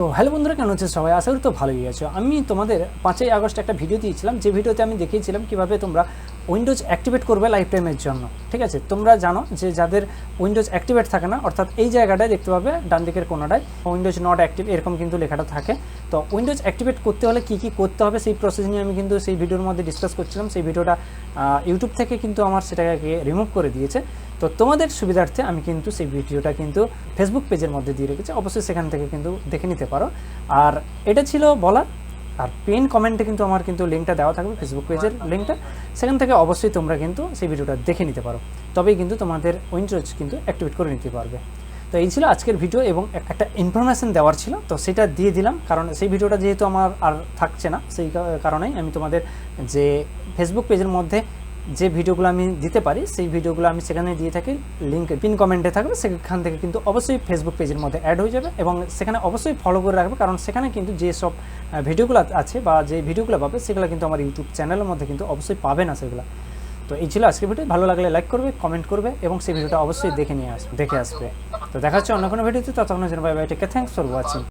তো হ্যালো বন্ধুরা, কেমন আছে সবাই? আশা করি তো ভালোই আছো। আমি তোমাদের 5ই আগস্ট একটা ভিডিও দিয়েছিলাম, যে ভিডিওতে আমি দেখিয়েছিলাম কিভাবে তোমরা উইন্ডোজ অ্যাক্টিভেট করবে লাইফ টাইমের জন্য। ঠিক আছে, তোমরা জানো যে যাদের উইন্ডোজ অ্যাক্টিভেট থাকে না, অর্থাৎ এই জায়গাটায় দেখতে পাবে ডান দিকের কোনাটায় উইন্ডোজ নট অ্যাক্টিভ এরকম কিন্তু লেখাটা থাকে। তো উইন্ডোজ অ্যাক্টিভেট করতে হলে কী কী করতে হবে সেই প্রসেস নিয়ে আমি কিন্তু সেই ভিডিওর মধ্যে ডিসকাস করছিলাম। সেই ভিডিওটা ইউটিউব থেকে কিন্তু আমার সেটাকে রিমুভ করে দিয়েছে। তো তোমাদের সুবিধার্থে আমি কিন্তু সেই ভিডিওটা কিন্তু ফেসবুক পেজের মধ্যে দিয়ে রেখেছি, অবশ্যই সেখান থেকে কিন্তু দেখে নিতে পারো। আর এটা ছিল বলার। আর পিন কমেন্টে কিন্তু আমার কিন্তু লিঙ্কটা দেওয়া থাকবে, ফেসবুক পেজের লিঙ্কটা, সেখান থেকে অবশ্যই তোমরা কিন্তু সেই ভিডিওটা দেখে নিতে পারো, তবেই কিন্তু তোমাদের উইন্ডোজ কিন্তু অ্যাক্টিভেট করে নিতে পারবে। তো এই ছিল আজকের ভিডিও এবং একটা ইনফরমেশান দেওয়ার ছিল, তো সেটা দিয়ে দিলাম। কারণ সেই ভিডিওটা যেহেতু আমার আর থাকছে না, সেই কারণেই আমি তোমাদের যে ফেসবুক পেজের মধ্যে যে ভিডিওগুলো আমি দিতে পারি সেই ভিডিওগুলো আমি সেখানে দিয়ে থাকি, লিঙ্ক পিন কমেন্টে থাকবে, সেখান থেকে কিন্তু অবশ্যই ফেসবুক পেজের মধ্যে অ্যাড হয়ে যাবে এবং সেখানে অবশ্যই ফলো করে রাখবে। কারণ সেখানে কিন্তু যেসব ভিডিওগুলো আছে বা যে ভিডিওগুলো পাবে সেগুলো কিন্তু আমার ইউটিউব চ্যানেলের মধ্যে কিন্তু অবশ্যই পাবে না সেগুলো। তো এই ছিল আজকের ভিডিও। ভালো লাগলে লাইক করবে, কমেন্ট করবে এবং সেই ভিডিওটা অবশ্যই দেখে আসবে। তো দেখা হচ্ছে অন্য কোনো ভিডিওতে। ততক্ষণের জন্য bye bye, take care, thanks for watching.